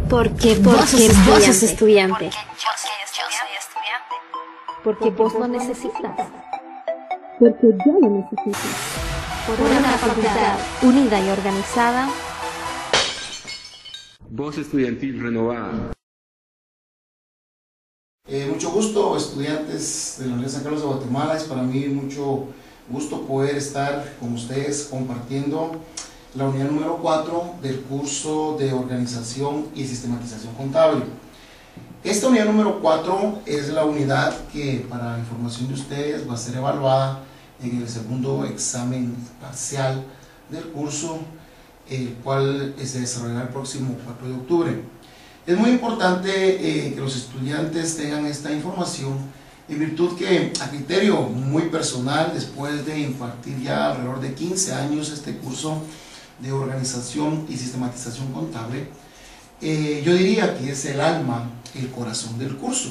Porque vos sos estudiante. Porque vos lo necesitas. Porque yo lo necesito. Por una facultad unida y organizada. Voz estudiantil renovada. Mucho gusto, estudiantes de la Universidad de San Carlos de Guatemala. Es para mí mucho gusto poder estar con ustedes compartiendo la unidad número 4 del curso de Organización y Sistematización Contable. Esta unidad número 4 es la unidad que, para información de ustedes, va a ser evaluada en el segundo examen parcial del curso, el cual se desarrollará el próximo 4 de octubre. Es muy importante que los estudiantes tengan esta información, en virtud que, a criterio muy personal, después de impartir ya alrededor de 15 años este curso de Organización y Sistematización Contable, yo diría que es el alma, el corazón del curso,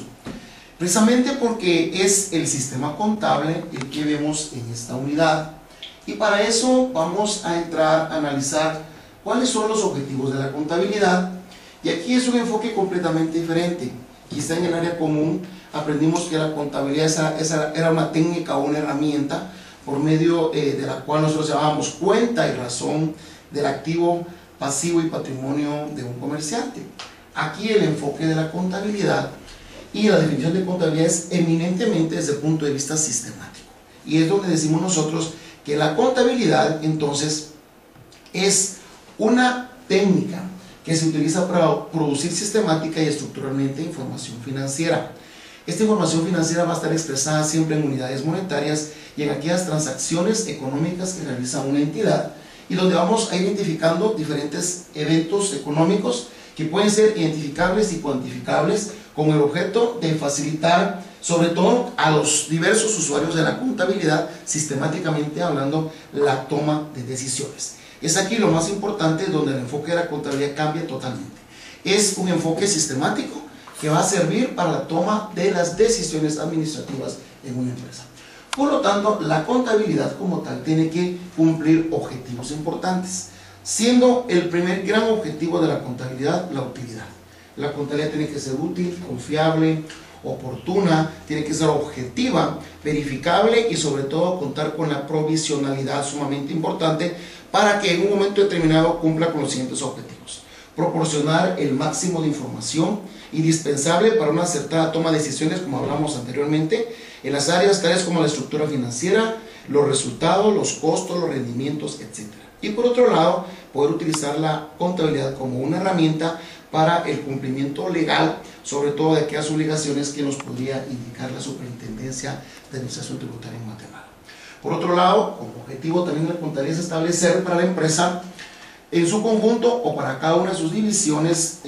precisamente porque es el sistema contable el que vemos en esta unidad. Y para eso vamos a entrar a analizar cuáles son los objetivos de la contabilidad. Y aquí es un enfoque completamente diferente. Quizá en el área común aprendimos que la contabilidad era una técnica o una herramienta por medio de la cual nosotros llamábamos cuenta y razón del activo, pasivo y patrimonio de un comerciante. Aquí el enfoque de la contabilidad y la definición de contabilidad es eminentemente desde el punto de vista sistemático. Y es donde decimos nosotros que la contabilidad entonces es una técnica que se utiliza para producir sistemática y estructuralmente información financiera. Esta información financiera va a estar expresada siempre en unidades monetarias y en aquellas transacciones económicas que realiza una entidad, y donde vamos a ir identificando diferentes eventos económicos que pueden ser identificables y cuantificables, con el objeto de facilitar, sobre todo a los diversos usuarios de la contabilidad, sistemáticamente hablando, la toma de decisiones. Es aquí lo más importante, donde el enfoque de la contabilidad cambia totalmente. Es un enfoque sistemático que va a servir para la toma de las decisiones administrativas en una empresa. Por lo tanto, la contabilidad como tal tiene que cumplir objetivos importantes, siendo el primer gran objetivo de la contabilidad la utilidad. La contabilidad tiene que ser útil, confiable, oportuna, tiene que ser objetiva, verificable y sobre todo contar con la provisionalidad, sumamente importante, para que en un momento determinado cumpla con los siguientes objetivos: proporcionar el máximo de información indispensable para una acertada toma de decisiones, como hablamos anteriormente, en las áreas tales como la estructura financiera, los resultados, los costos, los rendimientos, etc. Y por otro lado, poder utilizar la contabilidad como una herramienta para el cumplimiento legal, sobre todo de aquellas obligaciones que nos podría indicar la Superintendencia de Administración Tributaria en Guatemala. Por otro lado, como objetivo también de la contabilidad es establecer para la empresa en su conjunto o para cada una de sus divisiones,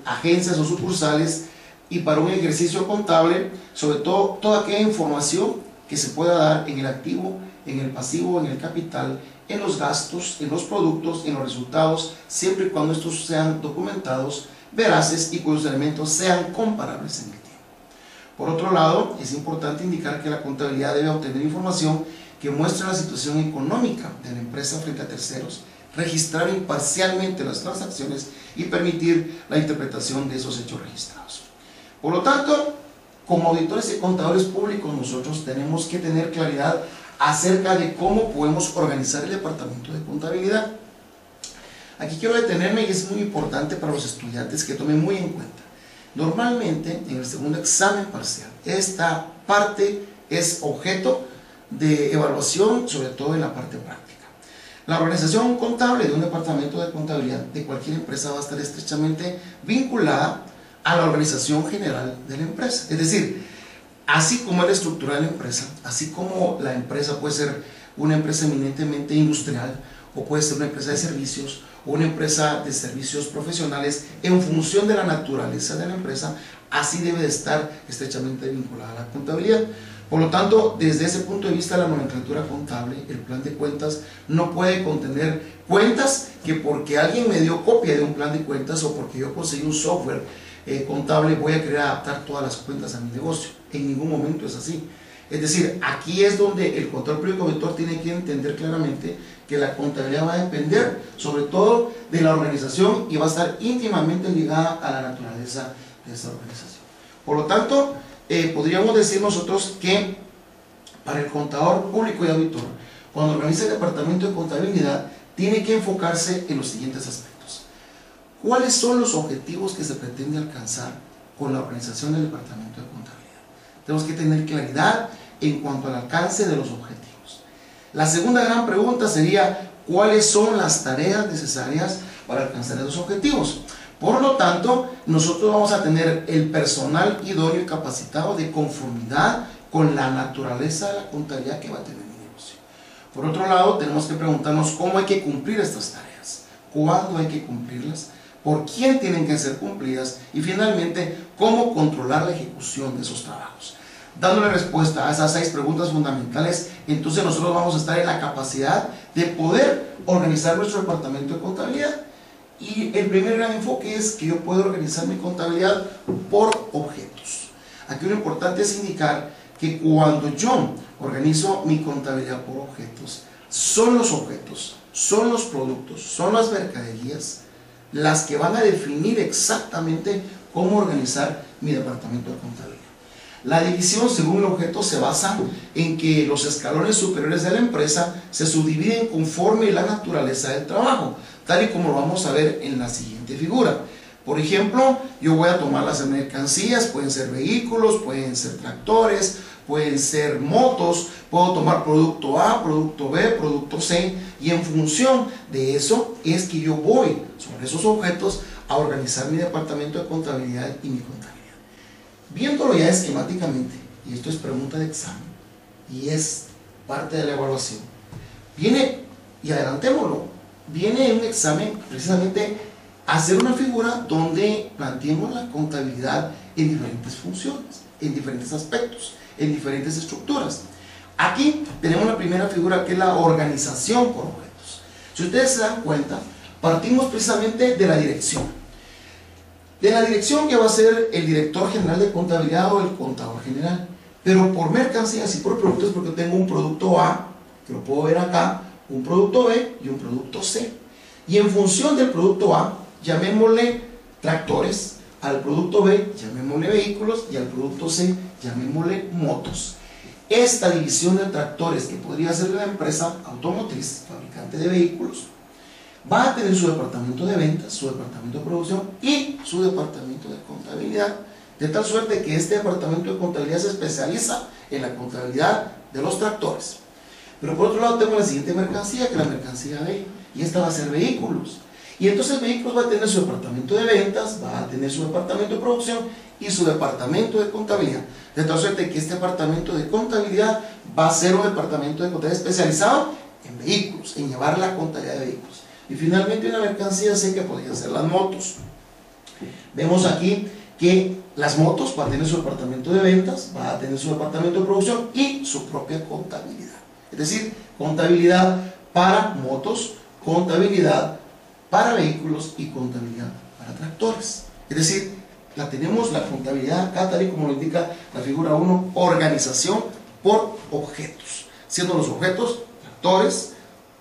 agencias o sucursales, y para un ejercicio contable, sobre todo toda aquella información que se pueda dar en el activo, en el pasivo, en el capital, en los gastos, en los productos, en los resultados, siempre y cuando estos sean documentados, veraces y cuyos elementos sean comparables en el tiempo. Por otro lado, es importante indicar que la contabilidad debe obtener información que muestre la situación económica de la empresa frente a terceros, registrar imparcialmente las transacciones y permitir la interpretación de esos hechos registrados. Por lo tanto, como auditores y contadores públicos, nosotros tenemos que tener claridad acerca de cómo podemos organizar el departamento de contabilidad. Aquí quiero detenerme, y es muy importante para los estudiantes que tomen muy en cuenta. Normalmente, en el segundo examen parcial, esta parte es objeto de evaluación, sobre todo en la parte práctica. La organización contable de un departamento de contabilidad de cualquier empresa va a estar estrechamente vinculada a la organización general de la empresa. Es decir, así como es la estructura de la empresa, así como la empresa puede ser una empresa eminentemente industrial, o puede ser una empresa de servicios, o una empresa de servicios profesionales, en función de la naturaleza de la empresa, así debe de estar estrechamente vinculada a la contabilidad. Por lo tanto, desde ese punto de vista, la nomenclatura contable, el plan de cuentas, no puede contener cuentas que porque alguien me dio copia de un plan de cuentas o porque yo conseguí un software contable voy a querer adaptar todas las cuentas a mi negocio. En ningún momento es así. Es decir, aquí es donde el contador público auditor tiene que entender claramente que la contabilidad va a depender sobre todo de la organización y va a estar íntimamente ligada a la naturaleza de esa organización. Por lo tanto, podríamos decir nosotros que para el contador público y auditor, cuando organiza el departamento de contabilidad, tiene que enfocarse en los siguientes aspectos. ¿Cuáles son los objetivos que se pretende alcanzar con la organización del departamento de contabilidad? Tenemos que tener claridad en cuanto al alcance de los objetivos. La segunda gran pregunta sería, ¿cuáles son las tareas necesarias para alcanzar esos objetivos? Por lo tanto, nosotros vamos a tener el personal idóneo y capacitado de conformidad con la naturaleza de la contabilidad que va a tener mi negocio. Por otro lado, tenemos que preguntarnos cómo hay que cumplir estas tareas, cuándo hay que cumplirlas, por quién tienen que ser cumplidas y finalmente, cómo controlar la ejecución de esos trabajos. Dándole respuesta a esas 6 preguntas fundamentales, entonces nosotros vamos a estar en la capacidad de poder organizar nuestro departamento de contabilidad. Y el primer gran enfoque es que yo puedo organizar mi contabilidad por objetos. Aquí lo importante es indicar que cuando yo organizo mi contabilidad por objetos, son los objetos, son los productos, son las mercaderías las que van a definir exactamente cómo organizar mi departamento de contabilidad. La división según el objeto se basa en que los escalones superiores de la empresa se subdividen conforme la naturaleza del trabajo, tal y como lo vamos a ver en la siguiente figura. Por ejemplo, yo voy a tomar las mercancías, pueden ser vehículos, pueden ser tractores, pueden ser motos, puedo tomar producto A, producto B, producto C, y en función de eso es que yo voy sobre esos objetos a organizar mi departamento de contabilidad y mi contabilidad. Viéndolo ya esquemáticamente, y esto es pregunta de examen, y es parte de la evaluación, viene, y adelantémoslo, viene un examen precisamente a hacer una figura donde planteemos la contabilidad en diferentes funciones, en diferentes aspectos, en diferentes estructuras. Aquí tenemos la primera figura que es la organización por objetos. Si ustedes se dan cuenta, partimos precisamente de la dirección. De la dirección que va a ser el director general de contabilidad o el contador general. Pero por mercancías y por productos, porque tengo un producto A, que lo puedo ver acá, un producto B y un producto C. Y en función del producto A, llamémosle tractores, al producto B, llamémosle vehículos, y al producto C, llamémosle motos. Esta división de tractores, que podría ser la empresa automotriz, fabricante de vehículos, va a tener su departamento de ventas, su departamento de producción y su departamento de contabilidad, de tal suerte que este departamento de contabilidad se especializa en la contabilidad de los tractores. Pero por otro lado tengo la siguiente mercancía, que es la mercancía B, y esta va a ser vehículos. Y entonces vehículos va a tener su departamento de ventas, va a tener su departamento de producción y su departamento de contabilidad. De tal suerte que este departamento de contabilidad va a ser un departamento de contabilidad especializado en vehículos, en llevar la contabilidad de vehículos. Y finalmente una mercancía sé que podrían ser las motos. Vemos aquí que las motos va a tener su departamento de ventas, va a tener su departamento de producción y su propia contabilidad. Es decir, contabilidad para motos, contabilidad para vehículos y contabilidad para tractores. Es decir, tenemos la contabilidad acá, tal y como lo indica la figura 1, organización por objetos, siendo los objetos tractores,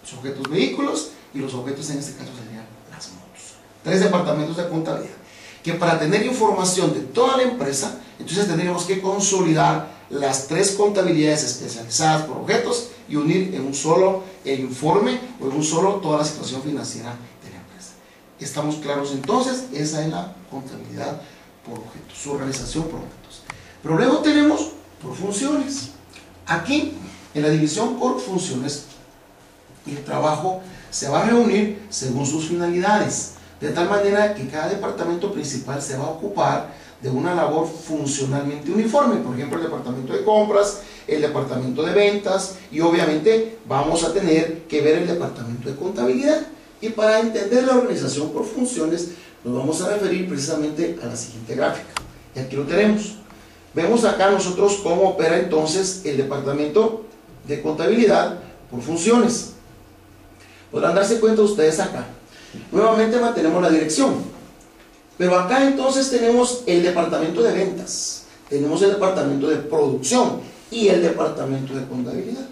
los objetos vehículos y los objetos en este caso serían las motos. 3 departamentos de contabilidad, que para tener información de toda la empresa, entonces tendríamos que consolidar las 3 contabilidades especializadas por objetos y unir en un solo el informe o en un solo toda la situación financiera de la empresa. ¿Estamos claros entonces? Esa es la contabilidad por objetos, su organización por objetos. Pero luego tenemos por funciones. Aquí, en la división por funciones, el trabajo se va a reunir según sus finalidades, de tal manera que cada departamento principal se va a ocupar de una labor funcionalmente uniforme. Por ejemplo, el departamento de compras, el departamento de ventas, y obviamente vamos a tener que ver el departamento de contabilidad. Y para entender la organización por funciones, nos vamos a referir precisamente a la siguiente gráfica. Y aquí lo tenemos. Vemos acá nosotros cómo opera entonces el departamento de contabilidad por funciones. Podrán darse cuenta ustedes acá. Nuevamente mantenemos la dirección. Pero acá entonces tenemos el departamento de ventas, tenemos el departamento de producción y el departamento de contabilidad.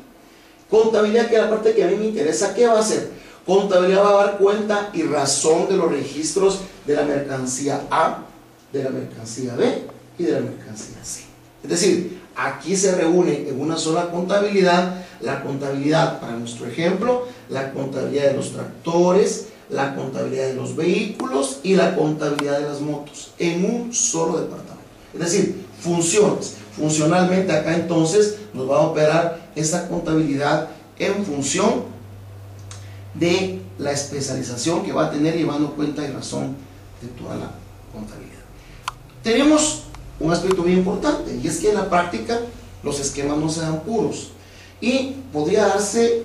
Contabilidad, que es la parte que a mí me interesa, ¿qué va a hacer? Contabilidad va a dar cuenta y razón de los registros de la mercancía A, de la mercancía B y de la mercancía C. Es decir, aquí se reúne en una sola contabilidad, la contabilidad, para nuestro ejemplo, la contabilidad de los tractores, la contabilidad de los vehículos y la contabilidad de las motos, en un solo departamento. Es decir, funciones. Funcionalmente acá entonces nos va a operar esa contabilidad en función de la especialización que va a tener, llevando cuenta y razón de toda la contabilidad. Tenemos un aspecto bien importante, y es que en la práctica los esquemas no se dan puros, y podría darse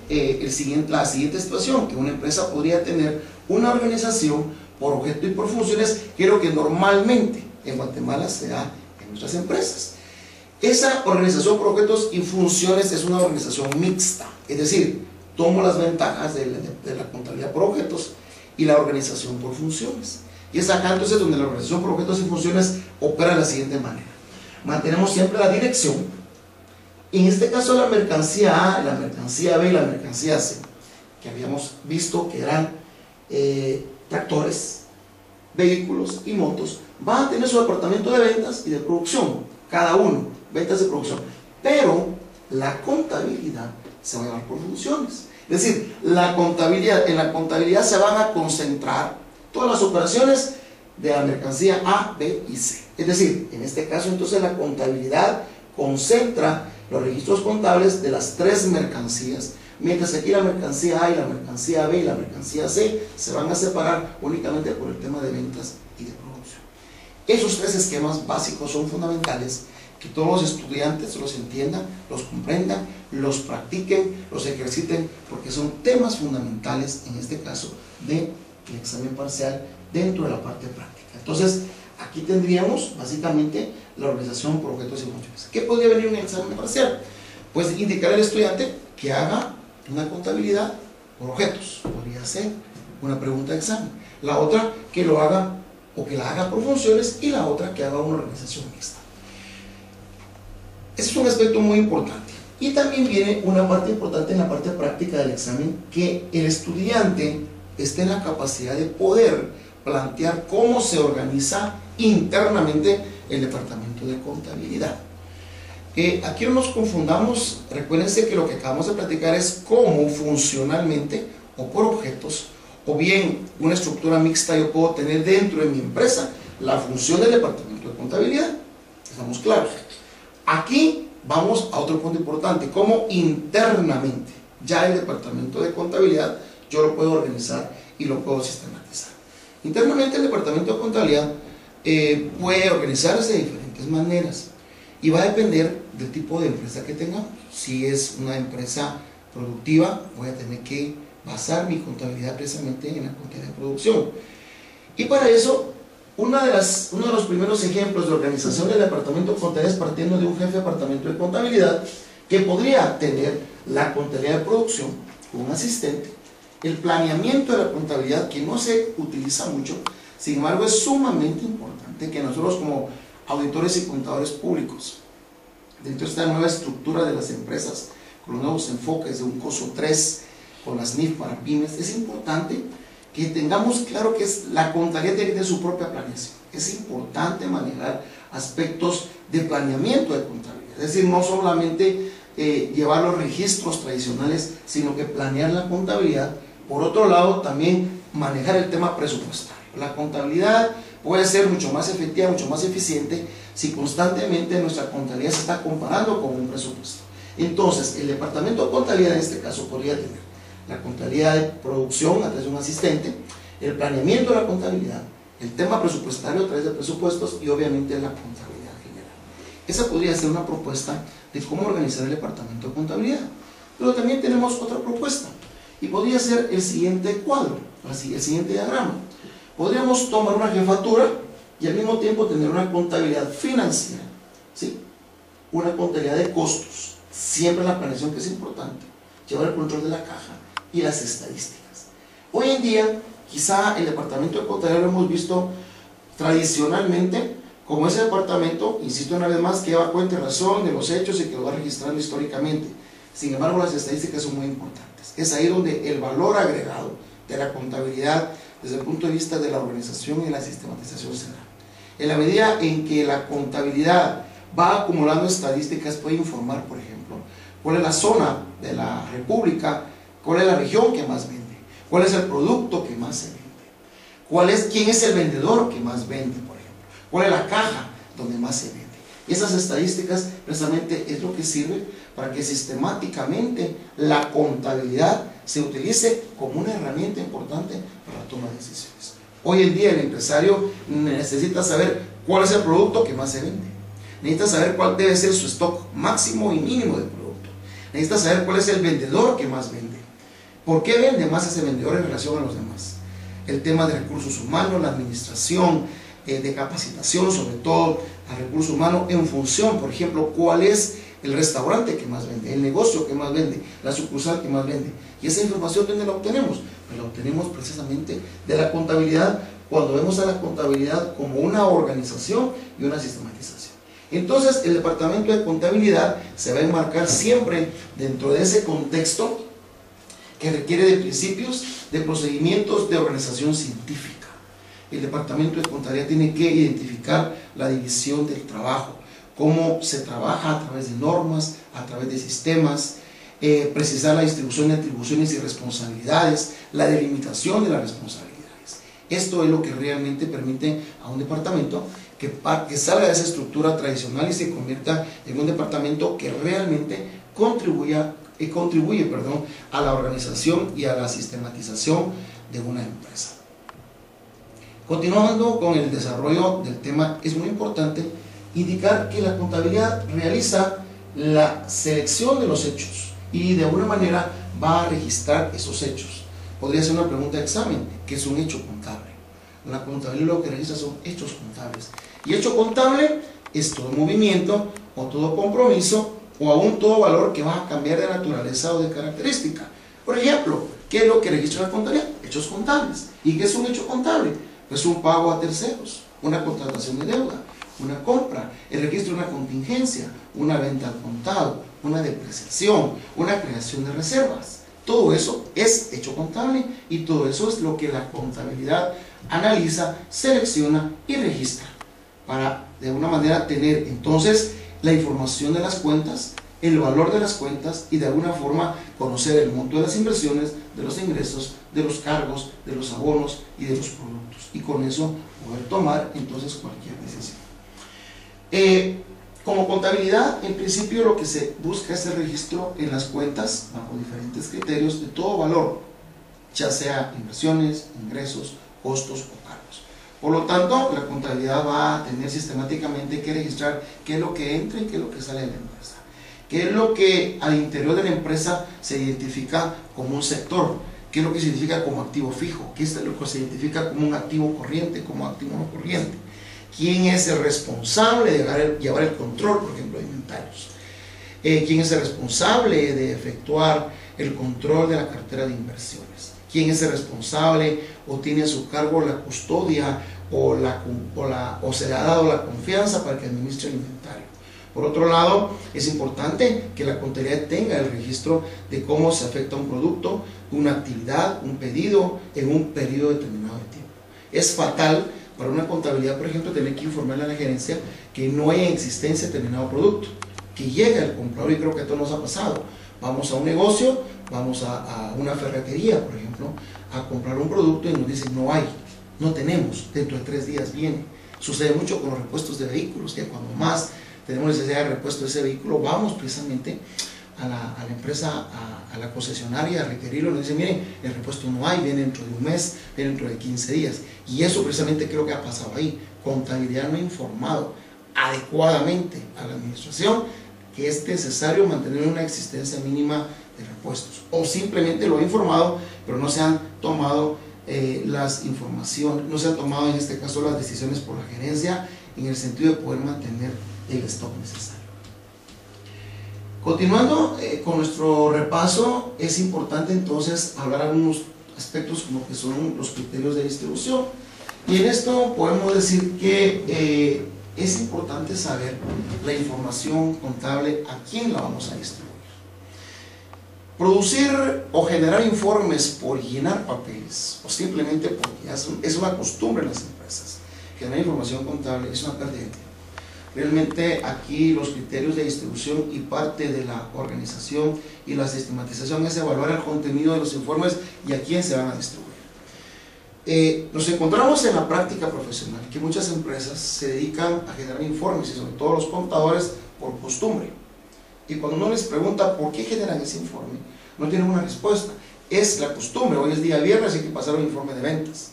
la siguiente situación, que una empresa podría tener una organización por objeto y por funciones, que es lo que normalmente en Guatemala se da en nuestras empresas. Esa organización por objetos y funciones es una organización mixta, es decir, tomo las ventajas de la contabilidad por objetos y la organización por funciones. Y es acá entonces donde la organización por objetos y funciones opera de la siguiente manera. Mantenemos siempre la dirección. En este caso la mercancía A, la mercancía B y la mercancía C, que habíamos visto que eran tractores, vehículos y motos, van a tener su departamento de ventas y de producción, cada uno, ventas y producción. Pero la contabilidad se va a llevar por funciones. Es decir, en la contabilidad se van a concentrar todas las operaciones de la mercancía A, B y C. Es decir, en este caso entonces la contabilidad concentra los registros contables de las tres mercancías, mientras que aquí la mercancía A y la mercancía B y la mercancía C se van a separar únicamente por el tema de ventas y de producción. Esos tres esquemas básicos son fundamentales, que todos los estudiantes los entiendan, los comprendan, los practiquen, los ejerciten, porque son temas fundamentales, en este caso, del examen parcial dentro de la parte práctica. Entonces, aquí tendríamos básicamente la organización por objetos y funciones. ¿Qué podría venir en un examen parcial? Pues indicar al estudiante que haga una contabilidad por objetos, podría ser una pregunta de examen. La otra, que lo haga o que la haga por funciones, y la otra, que haga una organización mixta. Ese es un aspecto muy importante. Y también viene una parte importante en la parte práctica del examen, que el estudiante esté en la capacidad de poder plantear cómo se organiza internamente el departamento de contabilidad. Aquí no nos confundamos, recuérdense que lo que acabamos de platicar es cómo funcionalmente o por objetos, o bien una estructura mixta yo puedo tener dentro de mi empresa la función del departamento de contabilidad. Estamos claros. Aquí vamos a otro punto importante, cómo internamente ya el departamento de contabilidad yo lo puedo organizar y lo puedo sistematizar. Internamente el departamento de contabilidad puede organizarse de diferentes maneras y va a depender del tipo de empresa que tengamos. Si es una empresa productiva, voy a tener que basar mi contabilidad precisamente en la contabilidad de producción. Y para eso, uno de los primeros ejemplos de organización del departamento de contabilidad es partiendo de un jefe de departamento de contabilidad que podría tener la contabilidad de producción con un asistente, el planeamiento de la contabilidad, que no se utiliza mucho, sin embargo es sumamente importante que nosotros como auditores y contadores públicos, dentro de esta nueva estructura de las empresas, con los nuevos enfoques de un COSO 3, con las NIF para pymes, es importante que tengamos claro que la contabilidad tiene que tener su propia planeación. Es importante manejar aspectos de planeamiento de contabilidad, es decir, no solamente llevar los registros tradicionales, sino que planear la contabilidad. Por otro lado, también manejar el tema presupuestario. La contabilidad puede ser mucho más efectiva, mucho más eficiente, si constantemente nuestra contabilidad se está comparando con un presupuesto. Entonces, el departamento de contabilidad en este caso podría tener la contabilidad de producción a través de un asistente, el planeamiento de la contabilidad, el tema presupuestario a través de presupuestos y obviamente la contabilidad general. Esa podría ser una propuesta de cómo organizar el departamento de contabilidad. Pero también tenemos otra propuesta y podría ser el siguiente cuadro, el siguiente diagrama. Podríamos tomar una jefatura y al mismo tiempo tener una contabilidad financiera, ¿sí? Una contabilidad de costos, siempre la planeación, que es importante, llevar el control de la caja y las estadísticas. Hoy en día, quizá el departamento de contabilidad lo hemos visto tradicionalmente como ese departamento, insisto una vez más, que lleva cuenta y razón de los hechos y que lo va registrando históricamente. Sin embargo, las estadísticas son muy importantes. Es ahí donde el valor agregado de la contabilidad desde el punto de vista de la organización y la sistematización se da. En la medida en que la contabilidad va acumulando estadísticas, puede informar, por ejemplo, cuál es la zona de la república, cuál es la región que más vende, cuál es el producto que más se vende, quién es el vendedor que más vende, por ejemplo, cuál es la caja donde más se vende. Y esas estadísticas precisamente es lo que sirve para que sistemáticamente la contabilidad se utilice como una herramienta importante para la toma de decisiones. Hoy en día el empresario necesita saber cuál es el producto que más se vende, necesita saber cuál debe ser su stock máximo y mínimo de producto, necesita saber cuál es el vendedor que más vende, por qué vende más ese vendedor en relación a los demás, el tema de recursos humanos, la administración, de capacitación, sobre todo al recurso humano, en función, por ejemplo, cuál es el restaurante que más vende, el negocio que más vende, la sucursal que más vende. Y esa información, ¿dónde la obtenemos? Pues la obtenemos precisamente de la contabilidad, cuando vemos a la contabilidad como una organización y una sistematización. Entonces, el departamento de contabilidad se va a enmarcar siempre dentro de ese contexto que requiere de principios, de procedimientos de organización científica. El departamento de contabilidad tiene que identificar la división del trabajo, cómo se trabaja a través de normas, a través de sistemas, precisar la distribución de atribuciones y responsabilidades, la delimitación de las responsabilidades. Esto es lo que realmente permite a un departamento que salga de esa estructura tradicional y se convierta en un departamento que realmente contribuye a la organización y a la sistematización de una empresa. Continuando con el desarrollo del tema, es muy importante indicar que la contabilidad realiza la selección de los hechos y de alguna manera va a registrar esos hechos. Podría ser una pregunta de examen, ¿qué es un hecho contable? La contabilidad lo que realiza son hechos contables. Y hecho contable es todo movimiento o todo compromiso o aún todo valor que va a cambiar de naturaleza o de característica. Por ejemplo, ¿qué es lo que registra la contabilidad? Hechos contables. ¿Y qué es un hecho contable? Pues un pago a terceros, una contratación de deuda, una compra, el registro de una contingencia, una venta al contado, una depreciación, una creación de reservas. Todo eso es hecho contable y todo eso es lo que la contabilidad analiza, selecciona y registra para de alguna manera tener entonces la información de las cuentas, el valor de las cuentas y de alguna forma conocer el monto de las inversiones, de los ingresos, de los cargos, de los abonos y de los productos, y con eso poder tomar entonces cualquier decisión. Como contabilidad, en principio lo que se busca es el registro en las cuentas bajo diferentes criterios de todo valor, ya sea inversiones, ingresos, costos o cargos. Por lo tanto, la contabilidad va a tener sistemáticamente que registrar qué es lo que entra y qué es lo que sale de la empresa, qué es lo que al interior de la empresa se identifica como un sector, qué es lo que se identifica como activo fijo, qué es lo que se identifica como un activo corriente, como activo no corriente, quién es el responsable de llevar el control, por ejemplo, de inventarios, quién es el responsable de efectuar el control de la cartera de inversiones, quién es el responsable o tiene a su cargo la custodia o se le ha dado la confianza para que administre el inventario. Por otro lado, es importante que la contabilidad tenga el registro de cómo se afecta un producto, una actividad, un pedido en un periodo determinado de tiempo. Es fatal para una contabilidad, por ejemplo, tener que informarle a la gerencia que no hay en existencia determinado producto, que llega el comprador, y creo que esto nos ha pasado. Vamos a un negocio, vamos a una ferretería, por ejemplo, a comprar un producto y nos dicen no hay, no tenemos, dentro de 3 días viene. Sucede mucho con los repuestos de vehículos, que cuando más tenemos necesidad de repuesto de ese vehículo, vamos precisamente a la empresa, a la concesionaria a requerirlo, nos dicen miren, el repuesto no hay, viene dentro de un mes, viene dentro de 15 días. Y eso precisamente creo que ha pasado ahí. Contabilidad no ha informado adecuadamente a la administración que es necesario mantener una existencia mínima de repuestos, o simplemente lo ha informado pero no se han tomado las informaciones, no se han tomado en este caso las decisiones por la gerencia en el sentido de poder mantener el stock necesario. Continuando con nuestro repaso, es importante entonces hablar algunos aspectos como que son los criterios de distribución, y en esto podemos decir que es importante saber la información contable a quién la vamos a distribuir. Producir o generar informes por llenar papeles, o simplemente porque es una costumbre en las empresas, generar información contable es una pérdida de tiempo. Realmente aquí los criterios de distribución y parte de la organización y la sistematización es evaluar el contenido de los informes y a quién se van a distribuir. Nos encontramos en la práctica profesional que muchas empresas se dedican a generar informes y sobre todo los contadores por costumbre. Y cuando uno les pregunta por qué generan ese informe, no tienen una respuesta. Es la costumbre, hoy es día viernes y hay que pasar un informe de ventas.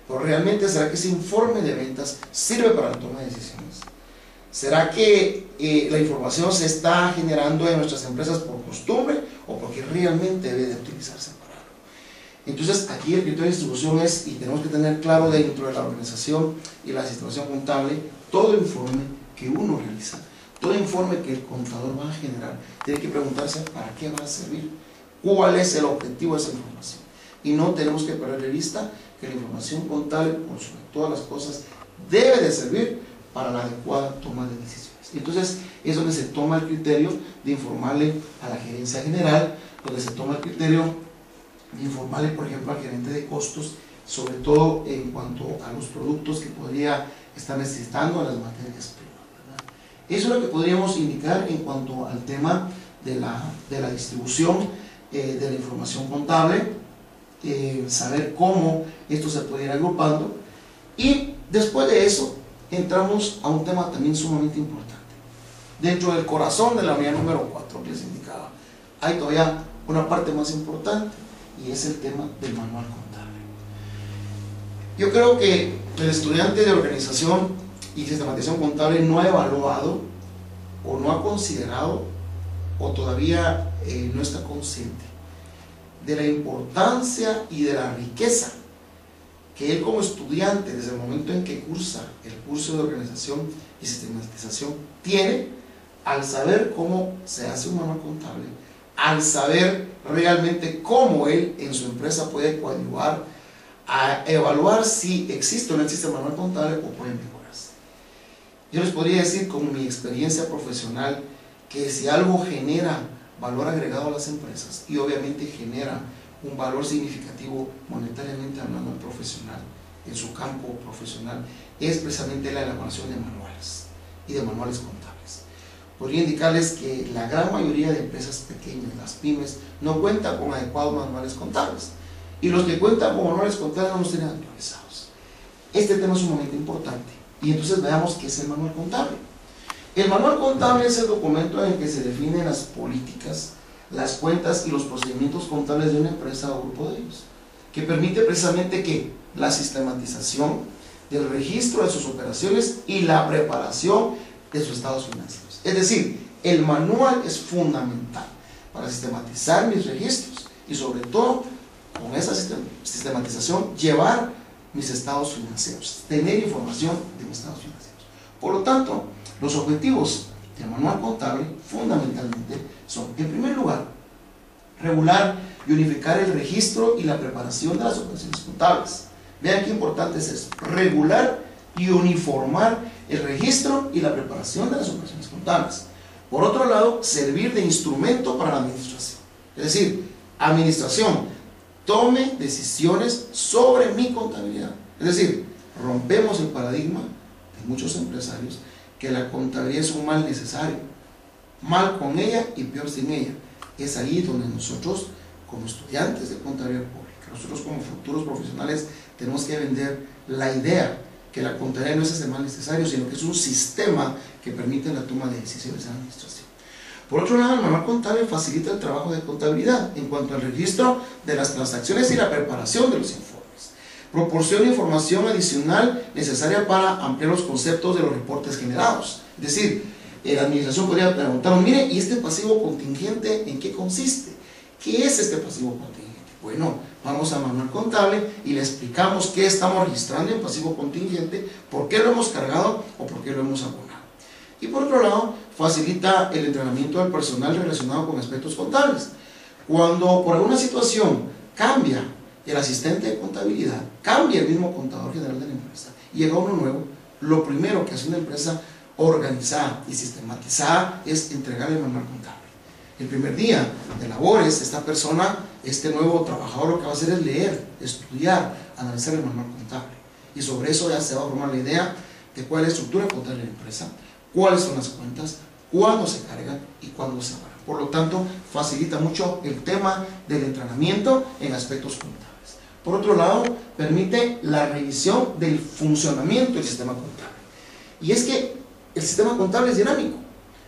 Pero realmente, ¿será que ese informe de ventas sirve para la toma de decisiones? ¿Será que la información se está generando en nuestras empresas por costumbre o porque realmente debe de utilizarse para algo? Entonces aquí el criterio de distribución es, y tenemos que tener claro dentro de la organización y la situación contable, todo informe que uno realiza, todo informe que el contador va a generar, tiene que preguntarse para qué va a servir, cuál es el objetivo de esa información. Y no tenemos que perder de vista que la información contable, por sobre todas las cosas, debe de servir para la adecuada toma de decisiones. Entonces es donde se toma el criterio de informarle a la gerencia general, donde se toma el criterio de informarle, por ejemplo, al gerente de costos, sobre todo en cuanto a los productos que podría estar necesitando, a las materias primas, ¿verdad? Eso es lo que podríamos indicar en cuanto al tema de la distribución de la información contable, saber cómo esto se puede ir agrupando, y después de eso entramos a un tema también sumamente importante. Dentro del corazón de la unidad número 4 que les indicaba, hay todavía una parte más importante y es el tema del manual contable. Yo creo que el estudiante de organización y sistematización contable no ha evaluado o no ha considerado o todavía no está consciente de la importancia y de la riqueza que él como estudiante, desde el momento en que cursa el curso de organización y sistematización, tiene al saber cómo se hace un manual contable, al saber realmente cómo él en su empresa puede coadyuvar a evaluar si existe o no existe el manual contable o puede mejorarse. Yo les podría decir con mi experiencia profesional que si algo genera valor agregado a las empresas y obviamente genera un valor significativo monetariamente hablando al profesional, en su campo profesional, es precisamente la elaboración de manuales y de manuales contables. Podría indicarles que la gran mayoría de empresas pequeñas, las pymes, no cuentan con adecuados manuales contables, y los que cuentan con manuales contables no los tienen actualizados. Este tema es sumamente importante, y entonces veamos qué es el manual contable. El manual contable es el documento en el que se definen las políticas, las cuentas y los procedimientos contables de una empresa o grupo de ellos, que permite precisamente que la sistematización del registro de sus operaciones y la preparación de sus estados financieros. Es decir, el manual es fundamental para sistematizar mis registros y sobre todo con esa sistematización llevar mis estados financieros, tener información de mis estados financieros. Por lo tanto, los objetivos del manual contable fundamentalmente son, en primer lugar, regular y unificar el registro y la preparación de las operaciones contables. Vean qué importante es eso, regular y uniformar el registro y la preparación de las operaciones contables. Por otro lado, servir de instrumento para la administración. Es decir, administración, tome decisiones sobre mi contabilidad. Es decir, rompemos el paradigma de muchos empresarios que la contabilidad es un mal necesario, mal con ella y peor sin ella. Es ahí donde nosotros, como estudiantes de contabilidad pública, nosotros como futuros profesionales, tenemos que vender la idea que la contabilidad no es ese mal necesario, sino que es un sistema que permite la toma de decisiones en la administración. Por otro lado, el manual contable facilita el trabajo de contabilidad en cuanto al registro de las transacciones y la preparación de los informes. Proporciona información adicional necesaria para ampliar los conceptos de los reportes generados. Es decir, la administración podría preguntar, mire, ¿y este pasivo contingente en qué consiste? ¿Qué es este pasivo contingente? Bueno, vamos a manual contable y le explicamos qué estamos registrando en pasivo contingente, por qué lo hemos cargado o por qué lo hemos abonado. Y por otro lado, facilita el entrenamiento del personal relacionado con aspectos contables. Cuando por alguna situación cambia el asistente de contabilidad, cambia el mismo contador general de la empresa y llega uno nuevo, lo primero que hace una empresa organizada y sistematizada es entregar el manual contable. El primer día de labores, esta persona, este nuevo trabajador, lo que va a hacer es leer, estudiar, analizar el manual contable. Y sobre eso ya se va a formar la idea de cuál es la estructura contable de la empresa, cuáles son las cuentas, cuándo se cargan y cuándo se pagan. Por lo tanto, facilita mucho el tema del entrenamiento en aspectos contables. Por otro lado, permite la revisión del funcionamiento del sistema contable. Y es que el sistema contable es dinámico.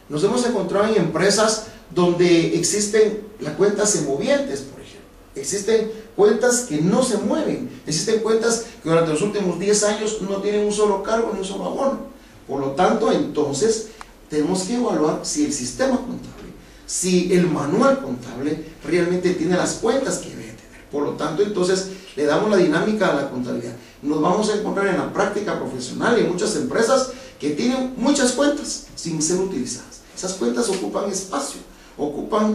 Nos hemos encontrado en empresas donde existen las cuentas semovientes, por ejemplo. Existen cuentas que no se mueven. Existen cuentas que durante los últimos 10 años no tienen un solo cargo ni un solo abono. Por lo tanto, entonces, tenemos que evaluar si el sistema contable, si el manual contable realmente tiene las cuentas que debe tener. Por lo tanto, entonces, le damos la dinámica a la contabilidad. Nos vamos a encontrar en la práctica profesional y en muchas empresas que tienen muchas cuentas sin ser utilizadas. Esas cuentas ocupan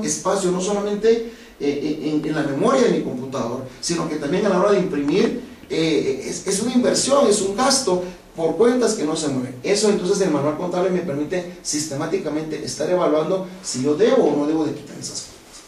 espacio no solamente en la memoria de mi computador, sino que también a la hora de imprimir es una inversión, es un gasto por cuentas que no se mueven. Eso entonces el manual contable me permite sistemáticamente estar evaluando si yo debo o no debo de quitar esas cuentas.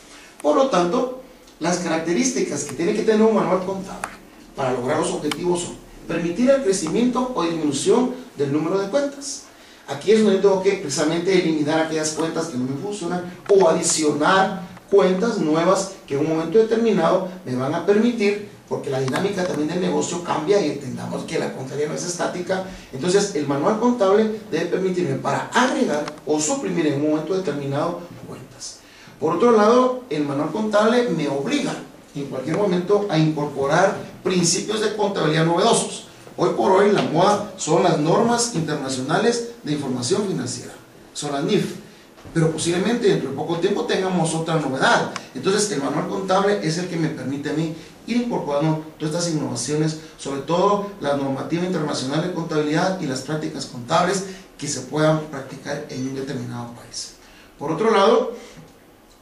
Por lo tanto, las características que tiene que tener un manual contable para lograr los objetivos son permitir el crecimiento o disminución del número de cuentas. Aquí es donde tengo que precisamente eliminar aquellas cuentas que no me funcionan o adicionar cuentas nuevas que en un momento determinado me van a permitir, porque la dinámica también del negocio cambia y entendamos que la contabilidad no es estática. Entonces el manual contable debe permitirme para agregar o suprimir en un momento determinado cuentas. Por otro lado, el manual contable me obliga en cualquier momento a incorporar principios de contabilidad novedosos. Hoy por hoy la moda son las normas internacionales de información financiera, son las NIF, pero posiblemente dentro de poco tiempo tengamos otra novedad. Entonces el manual contable es el que me permite a mí ir incorporando todas estas innovaciones, sobre todo la normativa internacional de contabilidad y las prácticas contables que se puedan practicar en un determinado país. Por otro lado,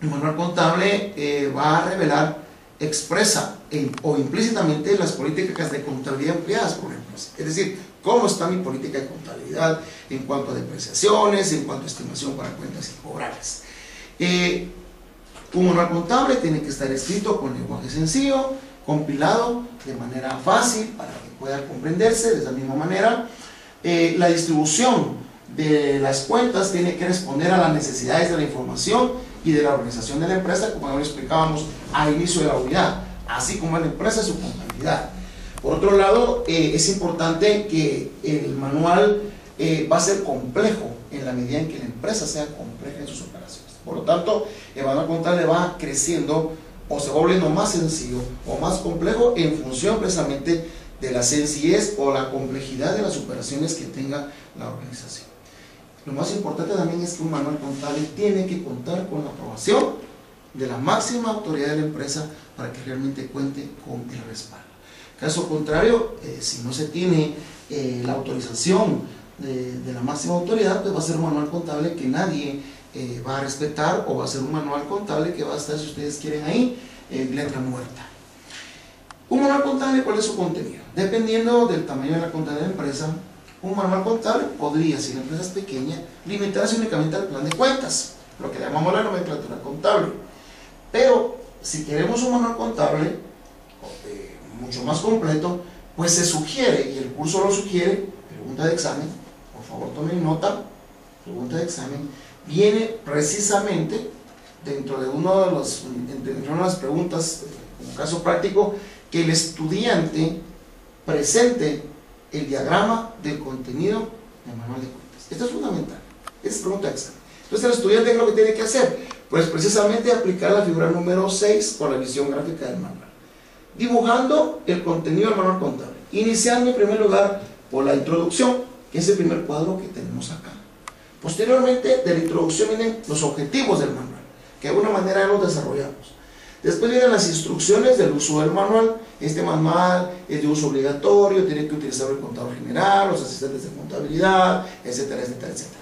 el manual contable va a revelar expresa o implícitamente las políticas de contabilidad empleadas por la empresa. Es decir, cómo está mi política de contabilidad en cuanto a depreciaciones, en cuanto a estimación para cuentas incobrables. Un manual contable tiene que estar escrito con lenguaje sencillo, compilado de manera fácil para que pueda comprenderse de la misma manera. La distribución de las cuentas tiene que responder a las necesidades de la información y de la organización de la empresa, como ya lo explicábamos al inicio de la unidad, así como la empresa su contabilidad. Por otro lado, es importante que el manual va a ser complejo en la medida en que la empresa sea compleja en sus operaciones. Por lo tanto, el manual contable va creciendo o se va volviendo más sencillo o más complejo en función precisamente de la sencillez o la complejidad de las operaciones que tenga la organización. Lo más importante también es que un manual contable tiene que contar con la aprobación de la máxima autoridad de la empresa para que realmente cuente con el respaldo. Caso contrario, si no se tiene la autorización de la máxima autoridad, pues va a ser un manual contable que nadie va a respetar, o va a ser un manual contable que va a estar, si ustedes quieren ahí, letra muerta. Un manual contable, ¿cuál es su contenido? Dependiendo del tamaño de la contabilidad de la empresa, un manual contable podría, si la empresa es pequeña, limitarse únicamente al plan de cuentas, lo que llamamos la nomenclatura contable. Pero si queremos un manual contable mucho más completo, pues se sugiere, y el curso lo sugiere, pregunta de examen, por favor tomen nota, pregunta de examen, viene precisamente dentro de una de las preguntas, como caso práctico, que el estudiante presente el diagrama del contenido del manual de cuentas. Esto es fundamental, esta es pregunta de examen. Entonces el estudiante, ¿qué es lo que tiene que hacer? Pues precisamente aplicar la figura número 6 con la visión gráfica del manual, dibujando el contenido del manual contable, iniciando en primer lugar por la introducción, que es el primer cuadro que tenemos acá. Posteriormente de la introducción vienen los objetivos del manual, que de alguna manera ya los desarrollamos. Después vienen las instrucciones del uso del manual. Este manual es de uso obligatorio, tiene que utilizarlo el contador general, los asistentes de contabilidad, etcétera, etcétera, etcétera.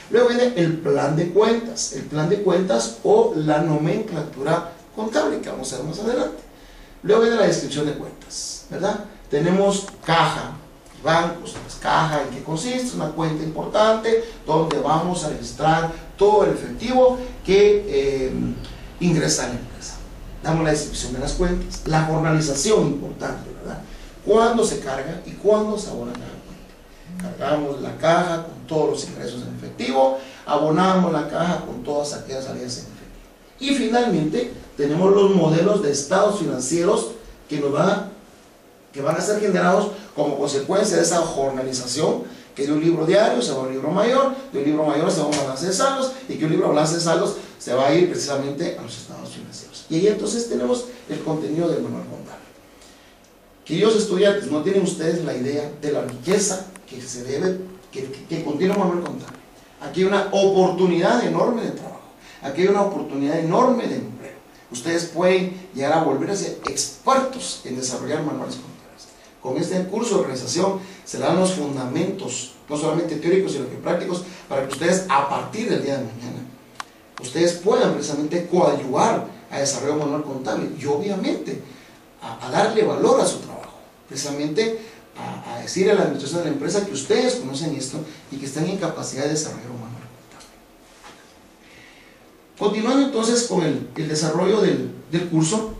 Luego viene el plan de cuentas o la nomenclatura contable, que vamos a ver más adelante. Luego viene la descripción de cuentas, ¿verdad? Tenemos caja, bancos, las cajas, en qué consiste, es una cuenta importante donde vamos a registrar todo el efectivo que ingresa a la empresa. Damos la distribución de las cuentas, la jornalización importante, ¿verdad? Cuándo se carga y cuándo se abona cada cuenta. Cargamos la caja con todos los ingresos en efectivo, abonamos la caja con todas aquellas salidas en efectivo. Y finalmente tenemos los modelos de estados financieros que van a ser generados como consecuencia de esa jornalización, que de un libro diario se va a un libro mayor, de un libro mayor se va a un balance de saldos, y que un libro de balance de saldos se va a ir precisamente a los estados financieros. Y ahí entonces tenemos el contenido del manual contable. Queridos estudiantes, no tienen ustedes la idea de la riqueza que contiene un manual contable. Aquí hay una oportunidad enorme de trabajo, aquí hay una oportunidad enorme de empleo. Ustedes pueden llegar a volverse expertos en desarrollar manuales contables. Con este curso de organización se dan los fundamentos, no solamente teóricos, sino que prácticos, para que ustedes a partir del día de mañana, ustedes puedan precisamente coadyuvar a desarrollar un manual contable y obviamente a darle valor a su trabajo, precisamente a decir a la administración de la empresa que ustedes conocen esto y que están en capacidad de desarrollar un manual contable. Continuando entonces con el desarrollo del curso,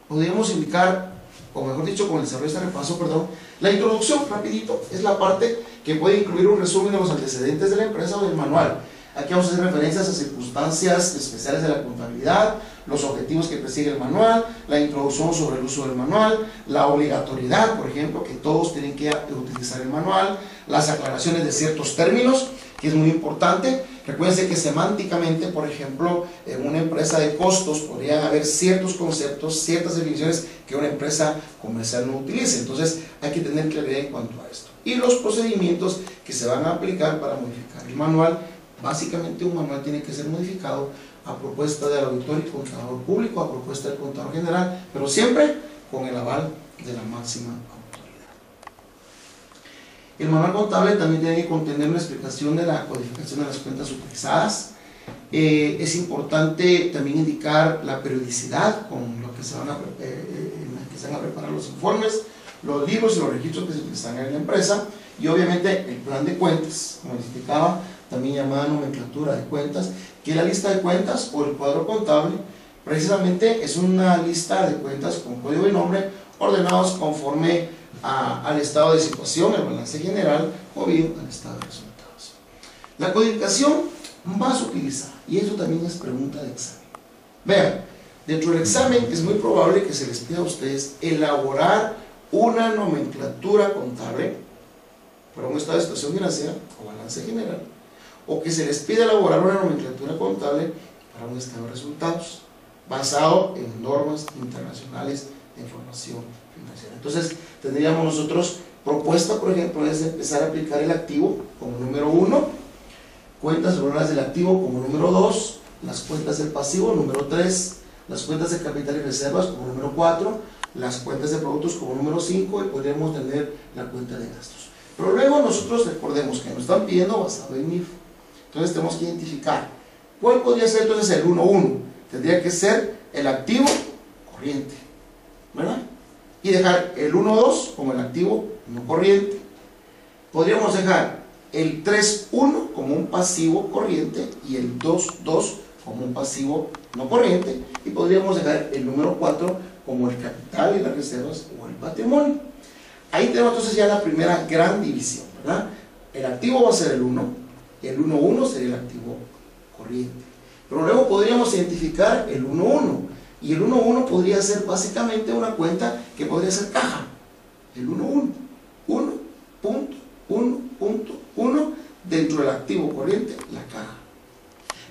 podríamos indicar, o mejor dicho, con el desarrollo de este repaso, la introducción, rapidito, es la parte que puede incluir un resumen de los antecedentes de la empresa o del manual. Aquí vamos a hacer referencias a circunstancias especiales de la contabilidad, los objetivos que persigue el manual, la introducción sobre el uso del manual, la obligatoriedad, por ejemplo, que todos tienen que utilizar el manual, las aclaraciones de ciertos términos, que es muy importante. Recuerden que semánticamente, por ejemplo, en una empresa de costos podrían haber ciertos conceptos, ciertas definiciones que una empresa comercial no utilice. Entonces hay que tener claridad en cuanto a esto. Y los procedimientos que se van a aplicar para modificar el manual. Básicamente un manual tiene que ser modificado a propuesta del auditor y contador público, a propuesta del contador general, pero siempre con el aval de la máxima autoridad. El manual contable también tiene que contener una explicación de la codificación de las cuentas utilizadas. Es importante también indicar la periodicidad con lo que se van a preparar los informes, los libros y los registros que se utilizan en la empresa, y obviamente el plan de cuentas, como les indicaba, también llamada nomenclatura de cuentas, que la lista de cuentas o el cuadro contable precisamente es una lista de cuentas con código y nombre ordenados conforme al estado de situación, el balance general o bien al estado de resultados. La codificación más utilizada, y eso también es pregunta de examen. Vean, dentro del examen es muy probable que se les pida a ustedes elaborar una nomenclatura contable para un estado de situación financiera o balance general, o que se les pida elaborar una nomenclatura contable para un estado de resultados basado en normas internacionales de información financiera. Entonces tendríamos nosotros propuesta, por ejemplo, es empezar a aplicar el activo como número 1, cuentas ordenadas del activo como número 2, las cuentas del pasivo número 3, las cuentas de capital y reservas como número 4, las cuentas de productos como número 5, y podríamos tener la cuenta de gastos. Pero luego nosotros recordemos que nos están pidiendo basado en NIF. Entonces tenemos que identificar cuál podría ser entonces el 1.1. Tendría que ser el activo corriente, ¿verdad? Y dejar el 1.2 como el activo no corriente. Podríamos dejar el 3.1 como un pasivo corriente y el 2.2 como un pasivo no corriente, y podríamos dejar el número 4 como el capital y las reservas o el patrimonio. Ahí tenemos entonces ya la primera gran división, ¿verdad? El activo va a ser el 1, y el 1.1 sería el activo corriente. Pero luego podríamos identificar el 1.1, y el 1.1 podría ser básicamente una cuenta que podría ser caja. El 1.1, 1.1.1 dentro del activo corriente, la caja.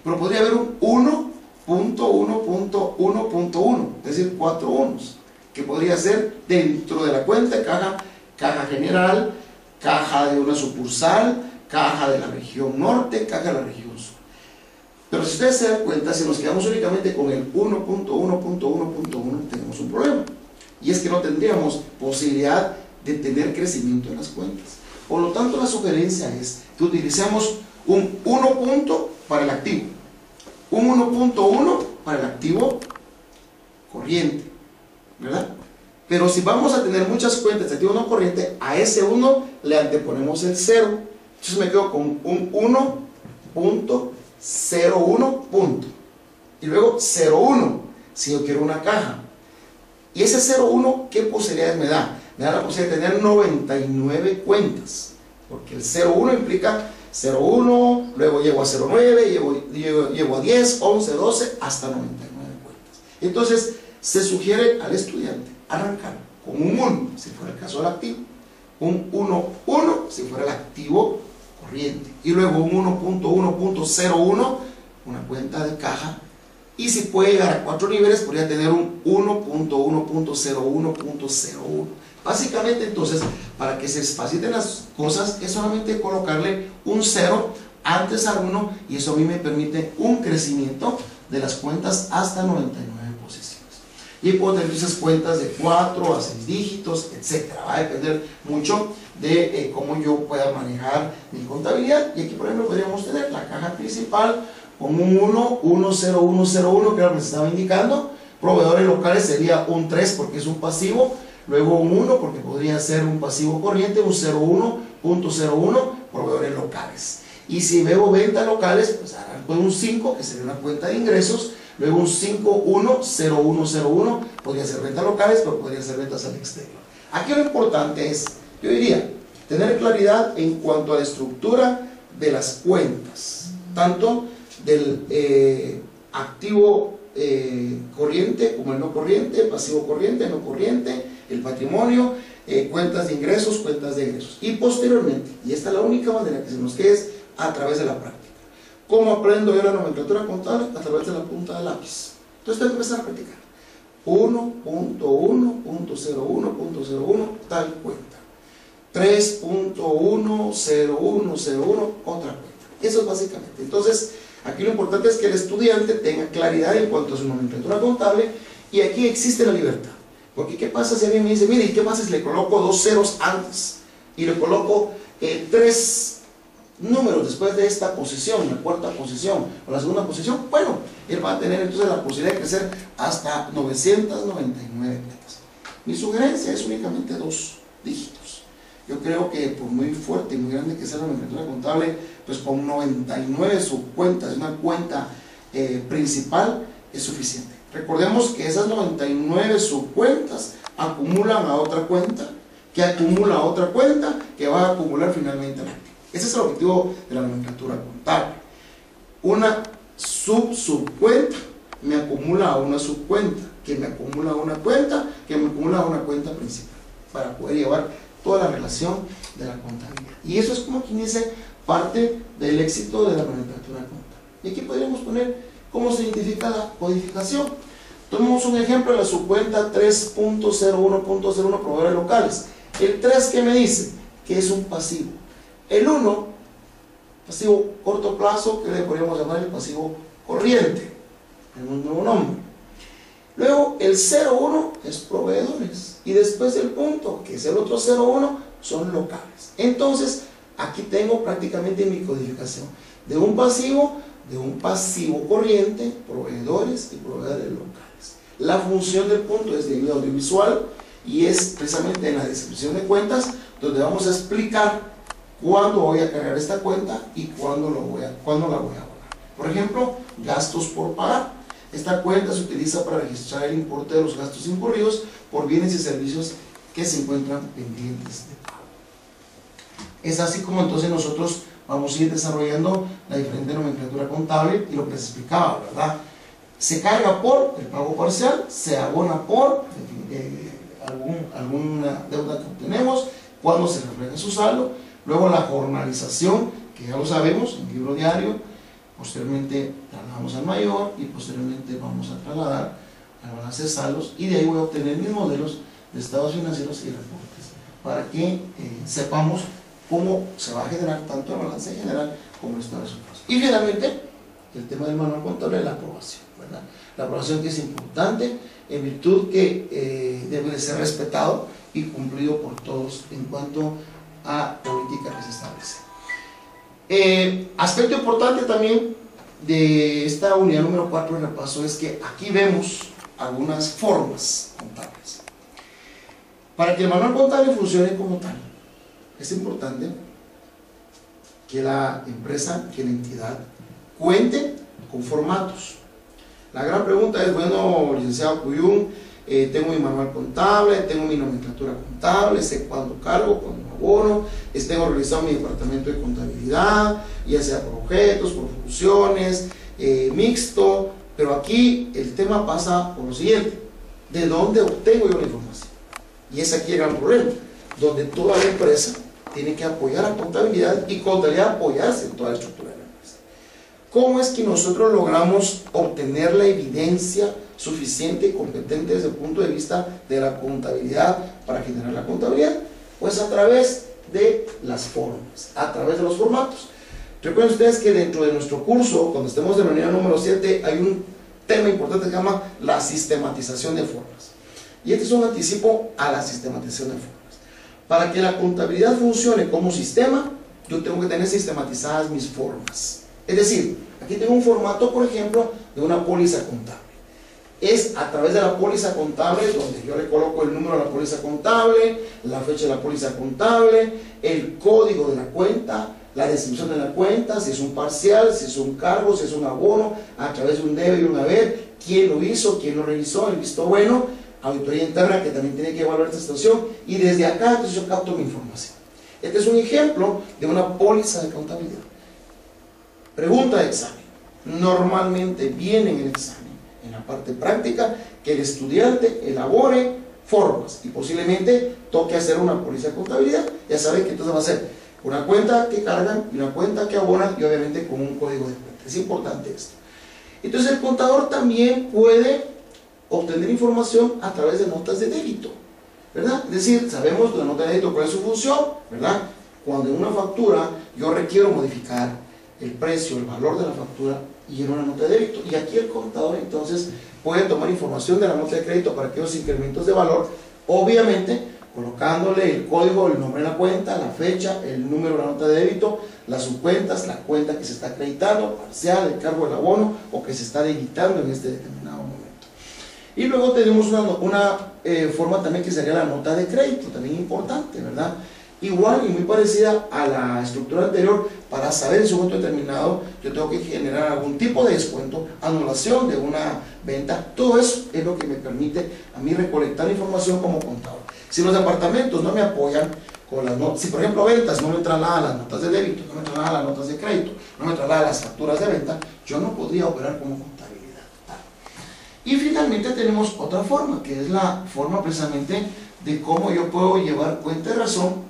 Pero podría haber un 1.1.1.1, es decir, 4 unos, que podría ser dentro de la cuenta caja, caja general, caja de una sucursal, caja de la región norte, caja de la región sur. Pero si ustedes se dan cuenta, si nos quedamos únicamente con el 1.1.1.1, tenemos un problema, y es que no tendríamos posibilidad de tener crecimiento en las cuentas. Por lo tanto, la sugerencia es que utilicemos un 1 para el activo, un 1.1 para el activo corriente, ¿verdad? Pero si vamos a tener muchas cuentas de activo no corriente, a ese 1 le anteponemos el 0. Entonces me quedo con un 1.01 punto. Y luego 0.1 si yo quiero una caja. Y ese 0.1, ¿qué posibilidades me da? Me da la posibilidad de tener 99 cuentas. Porque el 0.1 implica 0.1, luego llego a 0.9, llego a 10, 11, 12, hasta 99 cuentas. Entonces, se sugiere al estudiante arrancar con un 1, si fuera el caso del activo, un 1.1, si fuera el activo corriente, y luego un 1.1.01, una cuenta de caja, y si puede llegar a 4 niveles, podría tener un 1.1.01.01. Básicamente, entonces, para que se faciliten las cosas, es solamente colocarle un 0 antes al 1, y eso a mí me permite un crecimiento de las cuentas hasta 99 posiciones. Y puedo tener entonces cuentas de 4 a 6 dígitos, etc. Va a depender mucho de cómo yo pueda manejar mi contabilidad. Y aquí, por ejemplo, podríamos tener la caja principal con un 1, 1, 0, 1, 0, 1, que era lo que se estaba indicando. Proveedores locales sería un 3 porque es un pasivo, luego un 1 porque podría ser un pasivo corriente, un 0.1.01, proveedores locales. Y si veo ventas locales, pues arranco de un 5, que sería una cuenta de ingresos, luego un 5.1.01.01, podría ser ventas locales, pero podría ser ventas al exterior. Aquí lo importante es, yo diría, tener claridad en cuanto a la estructura de las cuentas, tanto del activo corriente como el no corriente, pasivo corriente, no corriente, el patrimonio, cuentas de ingresos, cuentas de egresos. Y posteriormente, y esta es la única manera que se nos quede, es a través de la práctica. ¿Cómo aprendo yo la nomenclatura contable? A través de la punta del lápiz. Entonces tengo que empezar a practicar. 1.1.01.01 tal cuenta. 3.10101 otra cuenta. Eso es básicamente. Entonces, aquí lo importante es que el estudiante tenga claridad en cuanto a su nomenclatura contable, y aquí existe la libertad. Porque ¿qué pasa si alguien me dice, mire, ¿y qué pasa si le coloco 2 ceros antes y le coloco 3 números después de esta posición, la cuarta posición o la segunda posición? Bueno, él va a tener entonces la posibilidad de crecer hasta 999 cuentas. Mi sugerencia es únicamente 2 dígitos. Yo creo que por muy fuerte y muy grande que sea la nomenclatura contable, pues con 99 subcuentas, una cuenta principal es suficiente. Recordemos que esas 99 subcuentas acumulan a otra cuenta, que acumula a otra cuenta, que va a acumular finalmente la activo. Ese es el objetivo de la nomenclatura contable. Una subcuenta me acumula a una subcuenta, que me acumula a una cuenta, que me acumula a una cuenta principal, para poder llevar toda la relación de la contabilidad. Y eso es como quien dice parte del éxito de la nomenclatura contable. Y aquí podríamos poner cómo se identifica la codificación. Tomemos un ejemplo de la subcuenta 3.01.01 proveedores locales. El 3, ¿qué me dice? Que es un pasivo. El 1, pasivo corto plazo, que le podríamos llamar el pasivo corriente, en un nuevo nombre. Luego el 0.1 es proveedores, y después el punto, que es el otro 0.1, son locales. Entonces, aquí tengo prácticamente mi codificación de un pasivo corriente, proveedores y proveedores locales. La función del punto es debido audiovisual, y es precisamente en la descripción de cuentas donde vamos a explicar cuándo voy a cargar esta cuenta y cuándo la voy a abonar. Por ejemplo, gastos por pagar. Esta cuenta se utiliza para registrar el importe de los gastos incurridos por bienes y servicios que se encuentran pendientes de pago. Es así como entonces nosotros vamos a ir desarrollando la diferente nomenclatura contable y lo que les explicaba, ¿verdad? Se carga por el pago parcial, se abona por alguna deuda que obtenemos, cuando se refleja su saldo, luego la jornalización, que ya lo sabemos, en el libro diario, posteriormente trasladamos al mayor y posteriormente vamos a trasladar al balance de saldos, y de ahí voy a obtener mis modelos de estados financieros y reportes para que sepamos cómo se va a generar tanto el balance general como el estado de resultados. Y finalmente, el tema del manual contable es la aprobación, ¿verdad? La aprobación, que es importante en virtud que debe de ser respetado y cumplido por todos en cuanto a política que se establece. Aspecto importante también de esta unidad número 4 de repaso es que aquí vemos algunas formas contables. Para que el manual contable funcione como tal, es importante que la empresa, que la entidad cuente con formatos. La gran pregunta es, bueno, licenciado Cuyún, tengo mi manual contable, tengo mi nomenclatura contable, sé cuándo cargo, cuándo abono, tengo organizado mi departamento de contabilidad, ya sea por objetos, por funciones, mixto, pero aquí el tema pasa por lo siguiente: ¿de dónde obtengo yo la información? Y es aquí el gran problema, donde toda la empresa tiene que apoyar a contabilidad y contabilidad apoyarse en toda la estructura de la empresa. ¿Cómo es que nosotros logramos obtener la evidencia suficiente y competente desde el punto de vista de la contabilidad para generar la contabilidad? Pues a través de las formas, a través de los formatos. Recuerden ustedes que dentro de nuestro curso, cuando estemos en la unidad número 7, hay un tema importante que se llama la sistematización de formas. Y este es un anticipo a la sistematización de formas. Para que la contabilidad funcione como sistema, yo tengo que tener sistematizadas mis formas. Es decir, aquí tengo un formato, por ejemplo, de una póliza contable. Es a través de la póliza contable donde yo le coloco el número de la póliza contable, la fecha de la póliza contable, el código de la cuenta, la descripción de la cuenta, si es un parcial, si es un cargo, si es un abono, a través de un debe y un haber, quién lo hizo, quién lo revisó, el visto bueno, auditoría interna que también tiene que evaluar esta situación, y desde acá entonces yo capto mi información. Este es un ejemplo de una póliza de contabilidad. Pregunta de examen. Normalmente viene en el examen, en la parte práctica, que el estudiante elabore formas y posiblemente toque hacer una póliza de contabilidad. Ya saben que entonces va a ser una cuenta que cargan y una cuenta que abonan, y obviamente con un código de cuenta. Es importante esto. Entonces el contador también puede obtener información a través de notas de débito, ¿verdad? Es decir, sabemos la nota de débito cuál es su función, ¿verdad? Cuando en una factura yo requiero modificar el precio, el valor de la factura, y en una nota de débito, y aquí el contador entonces puede tomar información de la nota de crédito para aquellos incrementos de valor, obviamente colocándole el código, el nombre de la cuenta, la fecha, el número de la nota de débito, las subcuentas, la cuenta que se está acreditando, parcial, el cargo del abono o que se está debitando en este determinado momento. Y luego tenemos una forma también que sería la nota de crédito, también importante, ¿verdad? Igual y muy parecida a la estructura anterior. Para saber en su momento determinado yo tengo que generar algún tipo de descuento, anulación de una venta. Todo eso es lo que me permite a mí recolectar información como contador. Si los departamentos no me apoyan con las notas, si por ejemplo ventas no me trasladan las notas de débito, no me trasladan las notas de crédito, no me trasladan las facturas de venta, yo no podría operar como contabilidad. Y finalmente tenemos otra forma, que es la forma precisamente de cómo yo puedo llevar cuenta de razón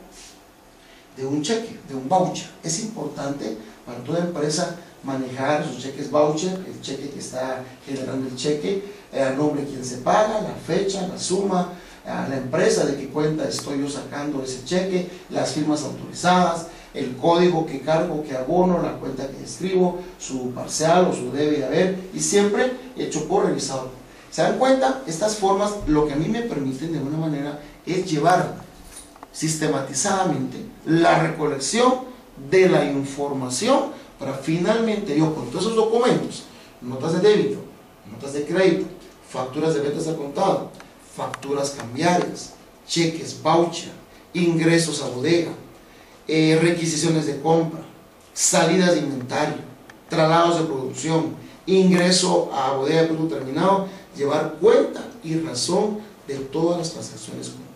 de un cheque, de un voucher. Es importante para toda empresa manejar sus cheques voucher, el cheque que está generando el cheque, el nombre de quien se paga, la fecha, la suma, la empresa de qué cuenta estoy yo sacando ese cheque, las firmas autorizadas, el código que cargo, que abono, la cuenta que escribo, su parcial o su debe de haber, y siempre hecho por revisador. ¿Se dan cuenta? Estas formas lo que a mí me permiten de alguna manera es llevar sistematizadamente la recolección de la información para finalmente yo con todos esos documentos, notas de débito, notas de crédito, facturas de ventas al contado, facturas cambiarias, cheques voucher, ingresos a bodega, requisiciones de compra, salidas de inventario, traslados de producción, ingreso a bodega de producto terminado, llevar cuenta y razón de todas las transacciones contables.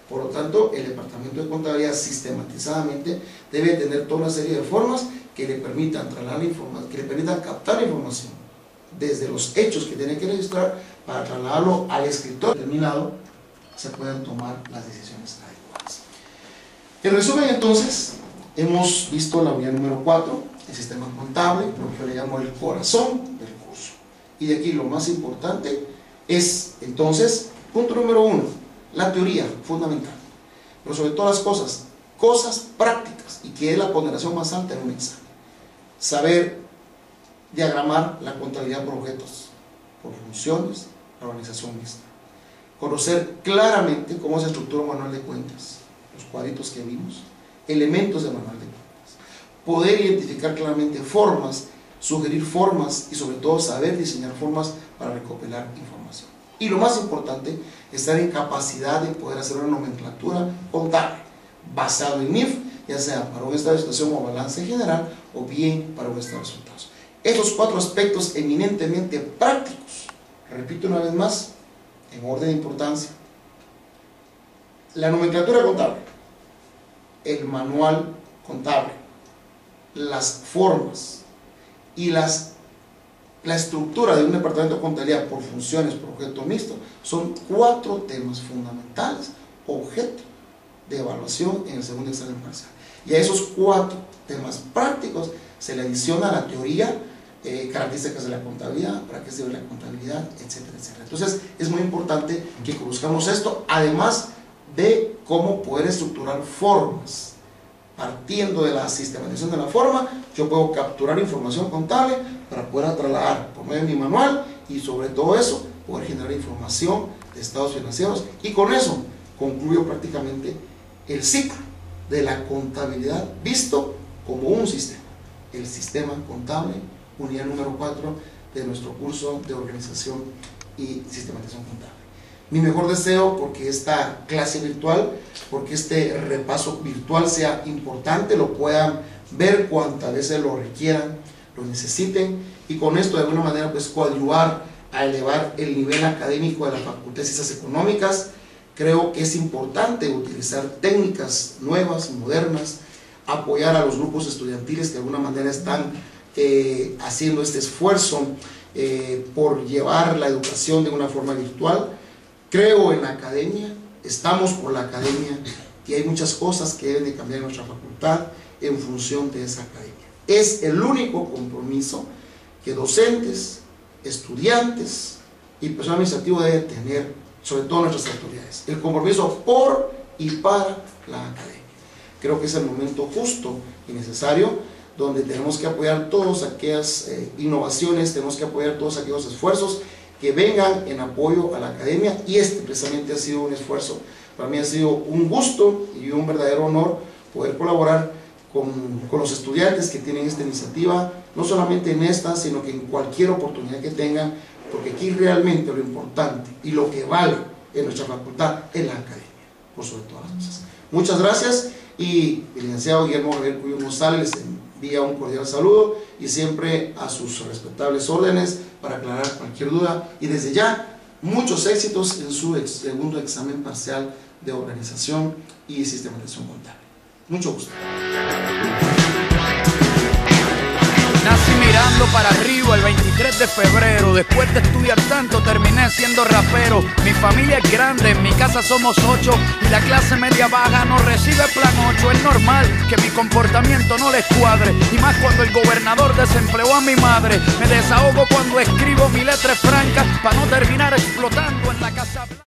Por lo tanto, el departamento de contabilidad sistematizadamente debe tener toda una serie de formas que le permitan trasladar la información, que le permitan captar la información desde los hechos que tiene que registrar para trasladarlo al escritor determinado, se puedan tomar las decisiones adecuadas. En resumen, entonces, hemos visto la unidad número 4, el sistema contable, lo que yo le llamo el corazón del curso. Y de aquí lo más importante es, entonces, punto número 1, la teoría fundamental, pero sobre todas las cosas prácticas, y que es la ponderación más alta en un examen. Saber diagramar la contabilidad por objetos, por funciones, la organización mixta. Conocer claramente cómo se estructura un manual de cuentas, los cuadritos que vimos, elementos del manual de cuentas. Poder identificar claramente formas, sugerir formas y sobre todo saber diseñar formas para recopilar información. Y lo más importante, estar en capacidad de poder hacer una nomenclatura contable basado en NIF, ya sea para un estado de situación o balance general, o bien para un estado de resultados. Estos 4 aspectos eminentemente prácticos, repito una vez más, en orden de importancia: la nomenclatura contable, el manual contable, las formas y la estructura de un departamento de contabilidad por funciones, por objeto mixto, son 4 temas fundamentales, objeto de evaluación en el segundo examen parcial. Y a esos 4 temas prácticos se le adiciona la teoría, características de la contabilidad, para qué sirve la contabilidad, etcétera, etcétera. Entonces es muy importante que conozcamos esto, además de cómo poder estructurar formas. Partiendo de la sistematización de la forma, yo puedo capturar información contable para poder trasladar por medio de mi manual, y sobre todo eso, poder generar información de estados financieros, y con eso concluyo prácticamente el ciclo de la contabilidad visto como un sistema, el sistema contable, unidad número 4 de nuestro curso de organización y sistematización contable. Mi mejor deseo porque esta clase virtual, porque este repaso virtual sea importante, lo puedan ver cuantas veces lo requieran, lo necesiten, y con esto de alguna manera pues coadyuvar a elevar el nivel académico de la Facultad de Ciencias Económicas. Creo que es importante utilizar técnicas nuevas, modernas, apoyar a los grupos estudiantiles que de alguna manera están haciendo este esfuerzo por llevar la educación de una forma virtual. Creo en la academia, estamos por la academia, y hay muchas cosas que deben de cambiar en nuestra facultad en función de esa academia. Es el único compromiso que docentes, estudiantes y personal administrativo deben tener, sobre todo nuestras autoridades, el compromiso por y para la academia. Creo que es el momento justo y necesario donde tenemos que apoyar todas aquellas innovaciones, tenemos que apoyar todos aquellos esfuerzos que vengan en apoyo a la academia, y este precisamente ha sido un esfuerzo. Para mí ha sido un gusto y un verdadero honor poder colaborar con los estudiantes que tienen esta iniciativa, no solamente en esta, sino que en cualquier oportunidad que tengan, porque aquí realmente lo importante y lo que vale en nuestra facultad es la academia, por sobre todas las cosas. Muchas gracias, y el licenciado Guillermo Javier Cuyo González les envía un cordial saludo, y siempre a sus respetables órdenes para aclarar cualquier duda, y desde ya muchos éxitos en su segundo examen parcial de organización y sistematización contable. Mucho gusto. Nací mirando para arriba el 23 de febrero. Después de estudiar tanto terminé siendo rapero. Mi familia es grande, en mi casa somos 8 y la clase media baja no recibe plan 8. Es normal que mi comportamiento no les cuadre, y más cuando el gobernador desempleó a mi madre. Me desahogo cuando escribo mi letra franca para no terminar explotando en la casa blanca.